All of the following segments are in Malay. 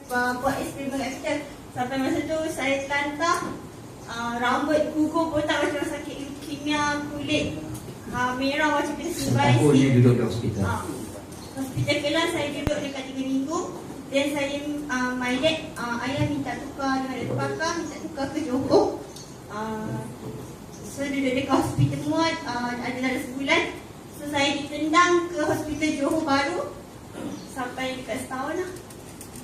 buat eksperimen kat kita. Sampai masa tu saya terlantar, rambut gugur botak macam sakit leukemia, kulit merah macam kita simpan. Setahun dia duduk di hospital. Hospital Kelang saya duduk dekat 3 minggu. Dan saya my dad, ayah minta tukar dengan doktor pakar, minta tukar ke Johor. So duduk dekat hospital muat ada dalam sebulan. So saya ditendang ke hospital Johor baru sampai dekat setahun lah.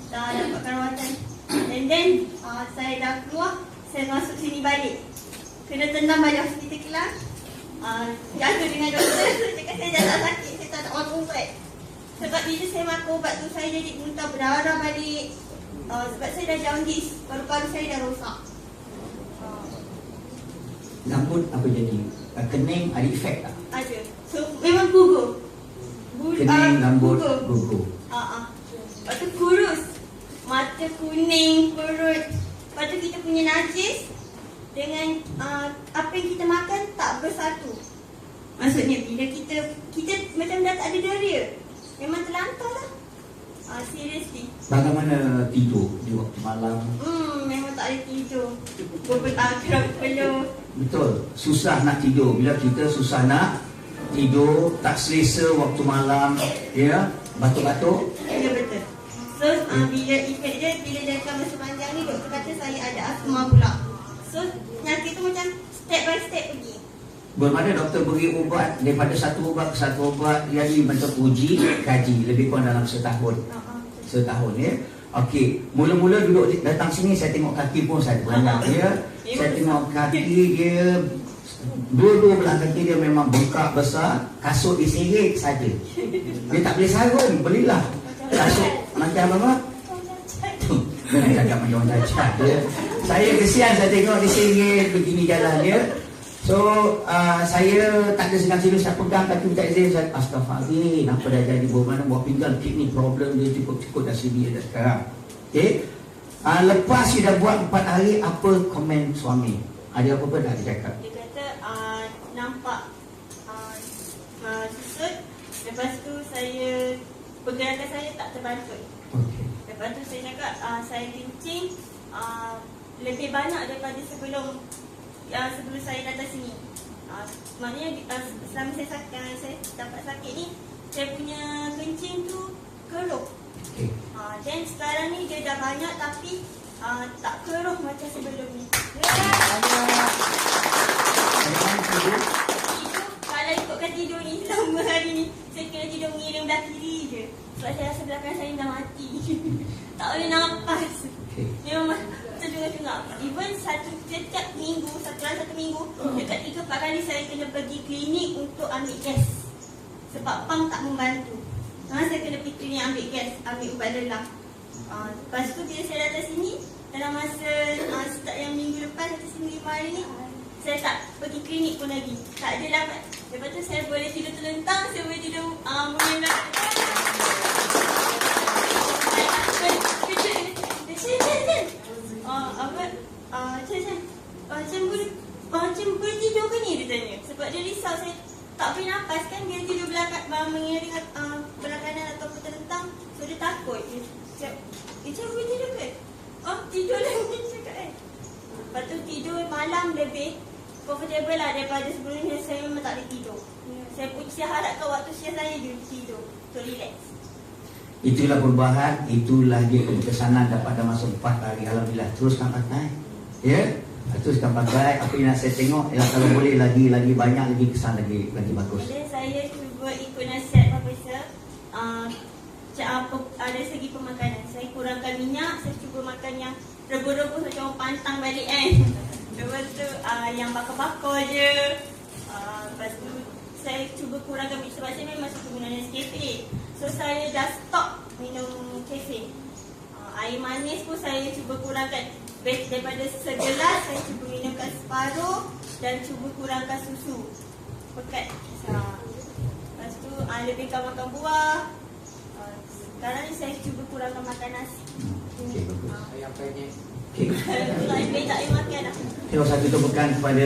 Dah dapat rawatan. And then saya dah keluar, saya masuk sini balik. Kena tendang balik hospital Kelang. Jatuh dengan doktor, cakap saya dah tak sakit, saya tak nak makan ubat. Sebab bila saya makan ubat tu, saya jadi muntah berdarah balik. Sebab saya dah jaundice, paru-paru saya dah rosak. Rambut apa jadi? Kening ada efek tak? Ada. So memang gugur. Kening, rambut gugur. Lepas tu kurus. Mata kuning, perut. Lepas tu kita punya najis dengan apa yang kita makan tak bersatu. Maksudnya bila kita macam dah tak ada deria. Memang terlantar lah. Seriously. Bagaimana tidur di waktu malam? Memang tak ada tidur. Kerap peluh. Betul, susah nak tidur. Bila kita susah nak tidur, tak selesa waktu malam, ya, batuk-batuk. Ya, betul. So bila efek dia, bila jangka masa panjang ni, doktor kata saya ada asma pula. So penyakit tu macam step by step pergi. Belum ada doktor beri ubat daripada satu ubat ke satu ubat, jadi macam uji kaji lebih kurang dalam setahun. Setahun, ya. Okey, mula-mula duduk datang sini saya tengok kaki pun saya banyak, ya. Saya tengok kaki dia, dua-dua belah kaki dia memang bengkak besar, kasut diseret saja. Dia tak boleh sarung, belilah kasut macam apa? Jangan cakap macam orang cacat, ya. Saya kesian saya tengok diseret begini jalan dia. So saya tak ada senang-senang saya pegang kaki minta izin, saya astaghfirullah, kenapa dah jadi mana buat pinggang kidney problem dia cukup dah sini dah sekarang. Okey. Lepas dia dah buat 4 hari, apa komen suami? Ada apa-apa dah dia cakap? Dia kata nampak susut. Lepas tu pergerakan saya tak terbantu. Okay. Lepas tu saya cakap saya kencing lebih banyak daripada sebelum saya datang sini. Maknanya selama saya dapat sakit ni, saya punya kencing tu keruh. Okay. Dan sekarang ni dia dah banyak tapi tak keruh macam sebelum ni. Tidur, kalau ikutkan tidur ni selama hari ni, saya kena tidur mengirim belah kiri je. Sebab saya rasa belakang saya dah mati. Tak boleh nafas. Okay. Memang terdengar-dengar. Even setiap minggu, satu minggu, dekat 3-4 kali saya kena pergi klinik untuk ambil gas. Sebab pam tak membantu. Saya kena pergi klinik ambil gas, ambil ubat lelah. Lepas tu bila saya datang sini, dalam masa start yang minggu lepas, atau seminggu 5 hari ni, saya tak pergi klinik pun lagi. Tak ada dapat. Lepas tu saya boleh tidur terlentang, saya boleh tidur mulai belakang. Macam boleh tidur ke ni, dia tanya. Sebab dia risau saya tak boleh nafas kan. Dia tidur mengiring belah kanan atau terlentang. So dia takut. Dia cakap boleh tidur ke? Tidur lagi cakap kan. Lepas tu tidur malam lebih comfortable lah daripada sebelumnya. Saya memang tak boleh tidur. Saya harapkan waktu siang saya dia tidur. So relax. Itulah perubahan, itulah dia kekesanan dapat dalam masa 4 hari. Alhamdulillah, teruskan pakai. Ya, teruskan pakai. Apa yang nak saya tengok, kalau boleh lagi banyak, lagi kesan, lagi bagus. Jadi saya cuba ikut nasihat Profesor. Dari segi pemakanan, saya kurangkan minyak. Saya cuba makan yang rebus-rebus macam orang pantang balik kan. Lepas tu yang bakar-bakar je. Lepas tu saya cuba kurangkan minyak sebab saya memang suka minum Nescafe. So saya dah stop minum kafe. Air manis pun saya cuba kurangkan. Daripada segelas saya cuba minumkan separuh dan cuba kurangkan susu pekat. Lepas tu lebihkan makan buah. Sekarang ni saya cuba kurangkan makan nasi. Okey, bagus. Yang pendek. Okey. Saya tak boleh makan dah. Terima kasih kepada